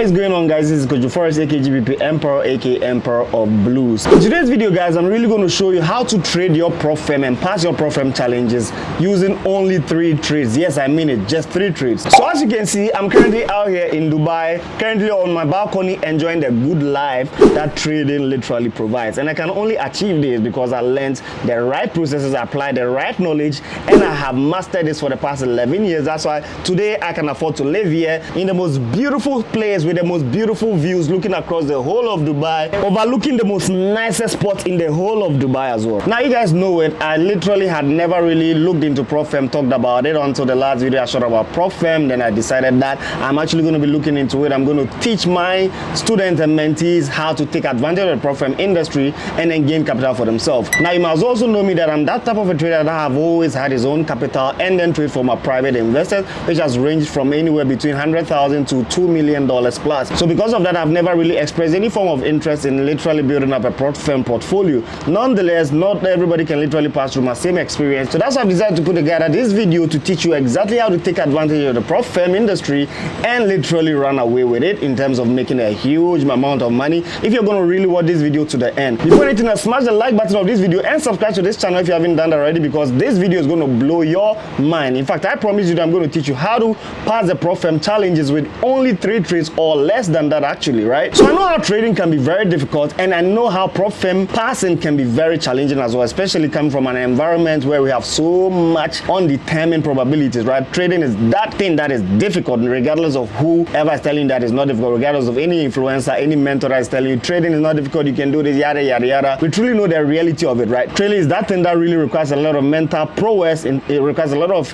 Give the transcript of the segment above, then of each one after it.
What is going on, guys? This is KOJOFOREX aka GBP Emperor aka Emperor of Blues. In today's video, guys, I'm really going to show you how to trade your prop firm and pass your prop firm challenges using only 3 trades. Yes, I mean it, just 3 trades. So as you can see, I'm currently out here in Dubai, currently on my balcony enjoying the good life that trading literally provides. And I can only achieve this because I learned the right processes, applied the right knowledge, and I have mastered this for the past 11 years. That's why today I can afford to live here in the most beautiful place with the most beautiful views looking across the whole of Dubai, overlooking the most nicest spot in the whole of Dubai as well. Now you guys know it, I literally had never really looked into prop firm, talked about it until the last video I shot about prop firm. Then I decided that I'm actually going to be looking into it. I'm going to teach my students and mentees how to take advantage of the prop firm industry and then gain capital for themselves. Now you must also know me that I'm that type of a trader that have always had his own capital and then trade for my private investors, which has ranged from anywhere between $100,000 to $2 million plus. So because of that, I've never really expressed any form of interest in literally building up a prop firm portfolio. Nonetheless, not everybody can literally pass through my same experience. So that's why I've decided to put together this video to teach you exactly how to take advantage of the prop firm industry and literally run away with it in terms of making a huge amount of money if you're going to really watch this video to the end. Before anything else, smash the like button of this video and subscribe to this channel if you haven't done that already, because this video is going to blow your mind. In fact, I promise you that I'm going to teach you how to pass the prop firm challenges with only 3 trades or less than that actually, right? So I know how trading can be very difficult, and I know how prop firm passing can be very challenging as well, especially coming from an environment where we have so much undetermined probabilities, right? Trading is that thing that is difficult regardless of whoever is telling you that is not difficult, regardless of any influencer, any mentor that is telling you trading is not difficult, you can do this, yada yada yada. We truly know the reality of it, right? Trading is that thing that really requires a lot of mental prowess, and it requires a lot of,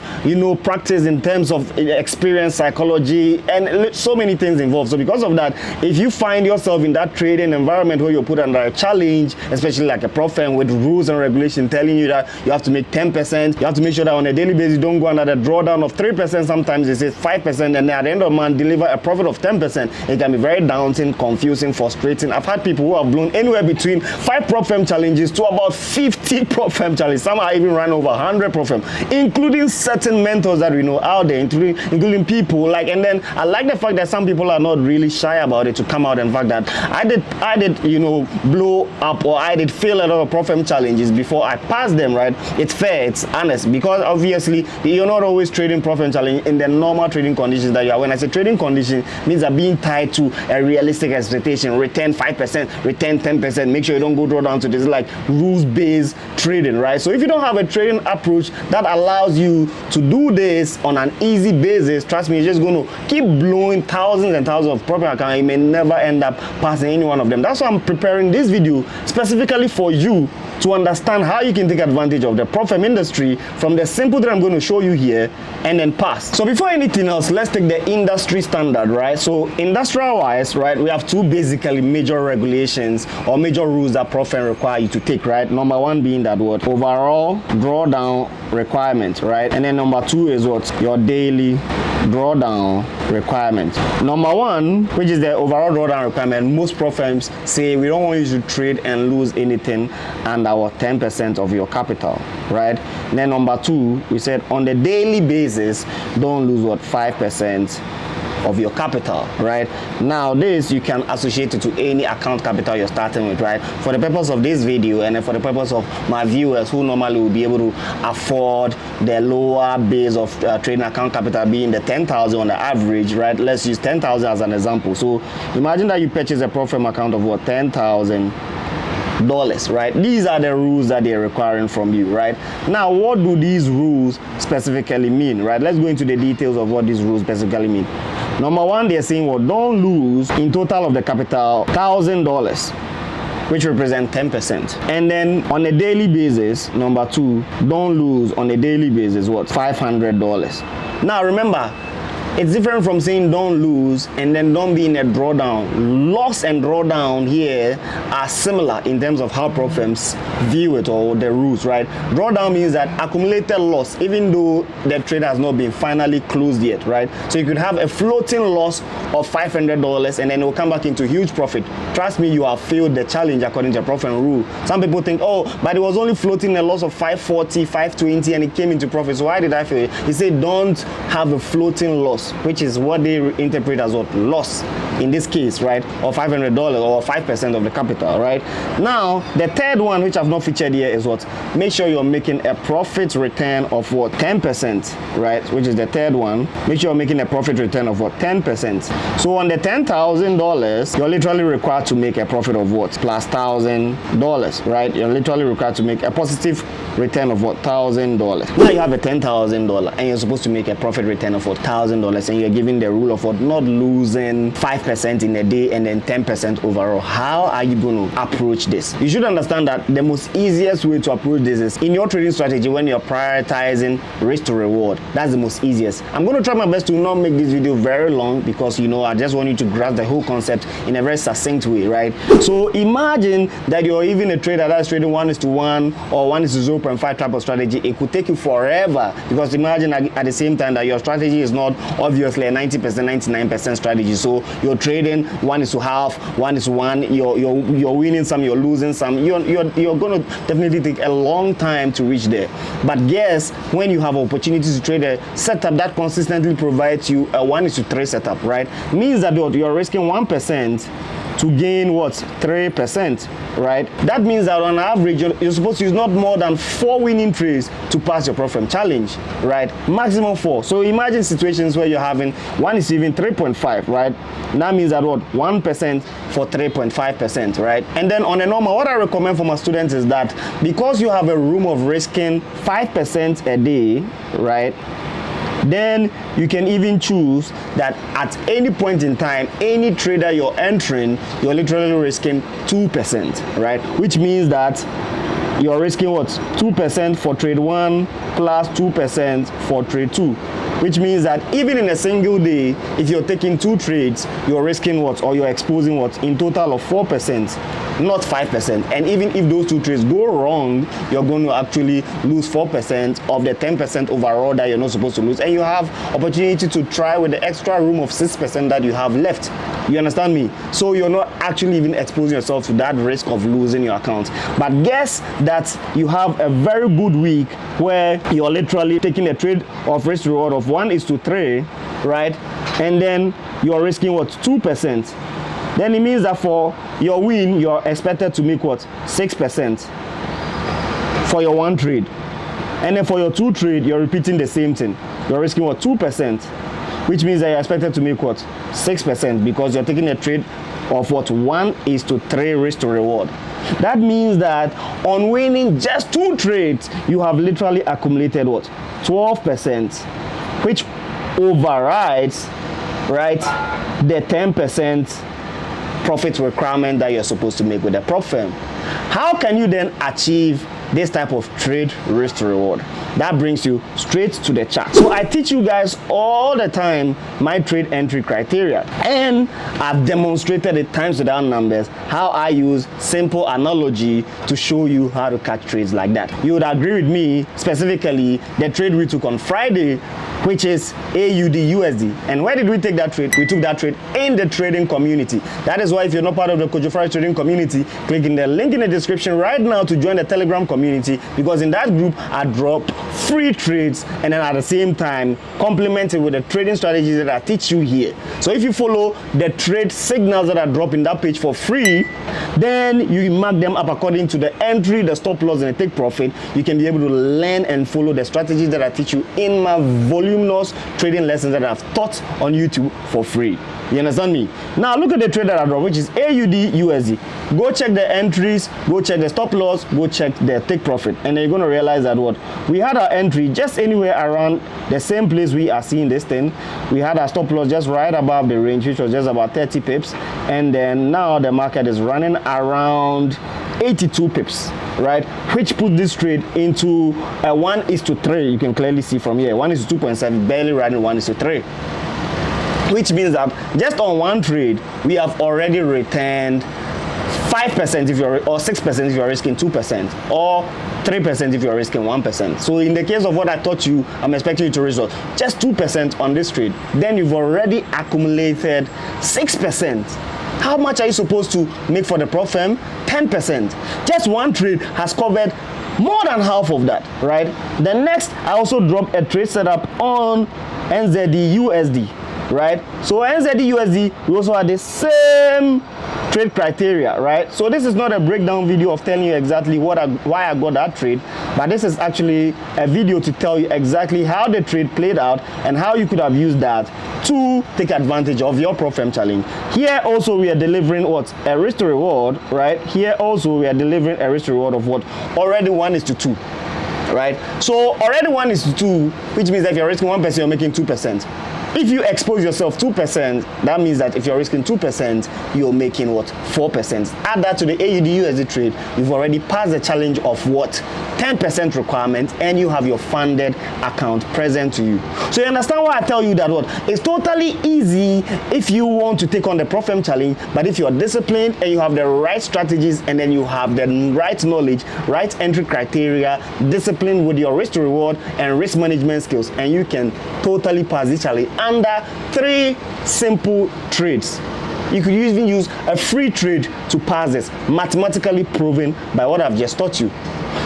practice in terms of experience, psychology, and so many things involved. So because of that, if you find yourself in that trading environment where you're put under a challenge, especially like a prop firm with rules and regulations telling you that you have to make 10%, you have to make sure that on a daily basis you don't go under the drawdown of 3%, sometimes it says 5%, and then at the end of the month deliver a profit of 10%. It can be very daunting, confusing, frustrating. I've had people who have blown anywhere between 5 prop firm challenges to about 50 prop firm challenges. Some are even run over 100 prop firm, including certain mentors that we know out there, including people like, and then I like the fact that some people are not really shy about it to come out and fact that I did blow up, or I did fail a lot of prop firm challenges before I passed them, right? It's fair, it's honest, because obviously you're not always trading prop firm challenge in the normal trading conditions that you are. When I say trading condition, means are being tied to a realistic expectation, return 5%, return 10%, make sure you don't go draw down to this like rules-based trading, right? So if you don't have a trading approach that allows you to do this on an easy basis, trust me, you're just going to keep blowing thousands and thousands of prop firm accounts. You may never end up passing any one of them. That's why I'm preparing this video specifically for you to understand how you can take advantage of the prop firm industry from the simple that I'm going to show you here and then pass. So before anything else, let's take the industry standard, right? So industrial wise, right, we have 2 basically major regulations or major rules that prop firm require you to take, right? Number 1 being that what? Overall drawdown requirement, right? And then number 2 is what? Your daily drawdown requirement. Number 1, which is the overall drawdown requirement, most prop firms say we don't want you to trade and lose anything under 10% of your capital, right? And then number 2, we said on the daily basis, don't lose what? 5% of your capital, right? Now this you can associate it to any account capital you're starting with, right? For the purpose of this video and for the purpose of my viewers who normally will be able to afford the lower base of trading account capital being the 10,000 on the average, right? Let's use 10,000 as an example. So imagine that you purchase a prop firm account of what? $10,000, right? These are the rules that they're requiring from you, right? Now what do these rules specifically mean, right? Let's go into the details of what these rules specifically mean. Number 1, they're saying, well, don't lose in total of the capital $1,000, which represent 10%. And then on a daily basis, number 2, don't lose on a daily basis what? $500. Now remember, it's different from saying don't lose and then don't be in a drawdown. Loss and drawdown here are similar in terms of how prop firms view it, or the rules, right? Drawdown means that accumulated loss, even though the trade has not been finally closed yet, right? So you could have a floating loss of $500 and then it will come back into huge profit. Trust me, you have failed the challenge according to the prop firm rule. Some people think, oh, but it was only floating a loss of 540, 520 and it came into profit. So why did I fail? He said don't have a floating loss. loss, which is what they interpret as what loss in this case, right, of $500 or 5% of the capital, right? Now the third one, which I've not featured here, is what, make sure you're making a profit return of what, 10%, right, which is the third one. Make sure you're making a profit return of what, 10%. So on the $10,000, you're literally required to make a profit of what, plus $1,000, right? You're literally required to make a positive return of what, $1,000. Now you have a $10,000 and you're supposed to make a profit return of what, $1,000, and you're given the rule of what, not losing 5% in a day and then 10% overall. How are you going to approach this? You should understand that the most easiest way to approach this is in your trading strategy when you're prioritizing risk to reward. That's the most easiest. I'm going to try my best to not make this video very long because, you know, I just want you to grasp the whole concept in a very succinct way, right? So imagine that you're even a trader that's trading 1:1 or 1:0.5 type of strategy. It could take you forever, because imagine at the same time that your strategy is not obviously a 90%, 99% strategy. So you're trading 1:half, 1:1. You're winning some, you're losing some. You're going to definitely take a long time to reach there. But guess when you have opportunities to trade a setup that consistently provides you a 1:3 setup, right? Means that you're risking 1% to gain what, 3%, right? That means that on average you're supposed to use not more than 4 winning trades to pass your profit challenge, right? Maximum 4. So imagine situations where you're having 1:3.5, right? That means that what, 1% for 3.5%, right? And then on a normal, what I recommend for my students is that because you have a room of risking 5% a day, right, then you can even choose that at any point in time, any trader you're entering, you're literally risking 2%, right? Which means that you're risking what, 2% for trade 1 plus 2% for trade 2. Which means that even in a single day, if you're taking 2 trades, you're risking what, or you're exposing what, in total of 4%, not 5%. And even if those 2 trades go wrong, you're going to actually lose 4% of the 10% overall that you're not supposed to lose. And you have opportunity to try with the extra room of 6% that you have left. You understand me? So you're not actually even exposing yourself to that risk of losing your account. But guess that you have a very good week where you're literally taking a trade of risk reward of 1:3, right? And then you're risking what, 2%. Then it means that for your win, you're expected to make what, 6% for your 1 trade. And then for your 2 trade, you're repeating the same thing. You're risking what, 2%, which means that you're expected to make what, 6%, because you're taking a trade of what, 1:3 risk to reward. That means that on winning just 2 trades, you have literally accumulated what, 12%, which overrides, right, the 10% profit requirement that you're supposed to make with the prop firm. How can you then achieve this type of trade risk to reward? That brings you straight to the chart. So I teach you guys all the time my trade entry criteria, and I've demonstrated it times without numbers how I use simple analogy to show you how to catch trades like that. You would agree with me, specifically the trade we took on Friday, which is AUDUSD. And where did we take that trade? We took that trade in the trading community. That is why if you're not part of the KOJOFOREX trading community, click in the link in the description right now to join the Telegram community, because in that group I drop free trades and then at the same time complemented with the trading strategies that I teach you here. So if you follow the trade signals that I drop in that page for free, then you mark them up according to the entry, the stop loss, and the take profit. You can be able to learn and follow the strategies that I teach you in my voluminous trading lessons that I've taught on YouTube for free. You understand me? Now look at the trade that I dropped, which is AUDUSD. Go check the entries, go check the stop loss, go check the take profit, and then you're going to realize that what we had our entry just anywhere around the same place we are seeing this thing. We had our stop loss just right above the range, which was just about 30 pips, and then now the market is running around 82 pips, right, which put this trade into a 1:3. You can clearly see from here, 1:2.7, barely running 1:3. Which means that just on 1 trade, we have already returned 5% if you're, or 6% if you're risking 2%, or 3% if you're risking 1%. So in the case of what I taught you, I'm expecting you to risk just 2% on this trade. Then you've already accumulated 6%. How much are you supposed to make for the prop firm? 10%. Just 1 trade has covered more than half of that, right? The next, I also dropped a trade setup on NZD USD, right? So NZD USD, we also have the same trade criteria, right? So this is not a breakdown video of telling you exactly why I got that trade, but this is actually a video to tell you exactly how the trade played out and how you could have used that to take advantage of your PropFM challenge. Here also we are delivering what? A risk to reward, right? Here also we are delivering a risk to reward of what? Already 1:2, right? So already 1:2, which means that if you're risking 1%, you're making 2%. If you expose yourself 2%, that means that if you're risking 2%, you're making what? 4%. Add that to the AUDUSD trade, you've already passed the challenge of what? 10% requirement, and you have your funded account present to you. So you understand why I tell you that what? It's totally easy if you want to take on the PropFM challenge, but if you're disciplined and you have the right strategies and then you have the right knowledge, right entry criteria, discipline with your risk to reward and risk management skills, and you can totally pass this challenge under 3 simple trades. You could even use a free trade to pass this, mathematically proven by what I've just taught you.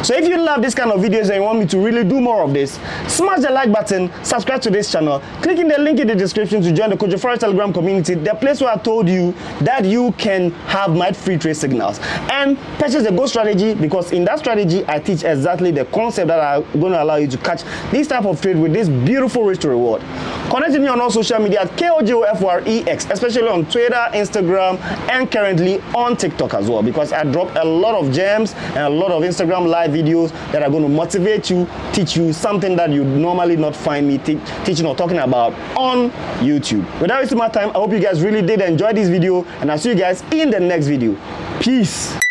So if you love this kind of videos and you want me to really do more of this, smash the like button, subscribe to this channel, click in the link in the description to join the KOJOFOREX Telegram community, the place where I told you that you can have my free trade signals and purchase the Go strategy, because in that strategy I teach exactly the concept that are going to allow you to catch this type of trade with this beautiful risk to reward. Connect with me on all social media at KOJOFOREX, especially on Twitter, Instagram, and currently on TikTok as well, because I drop a lot of gems and a lot of Instagram live videos that are going to motivate you, teach you something that you normally not find me teaching or talking about on YouTube. Without wasting my time, I hope you guys really did enjoy this video, and I'll see you guys in the next video. Peace.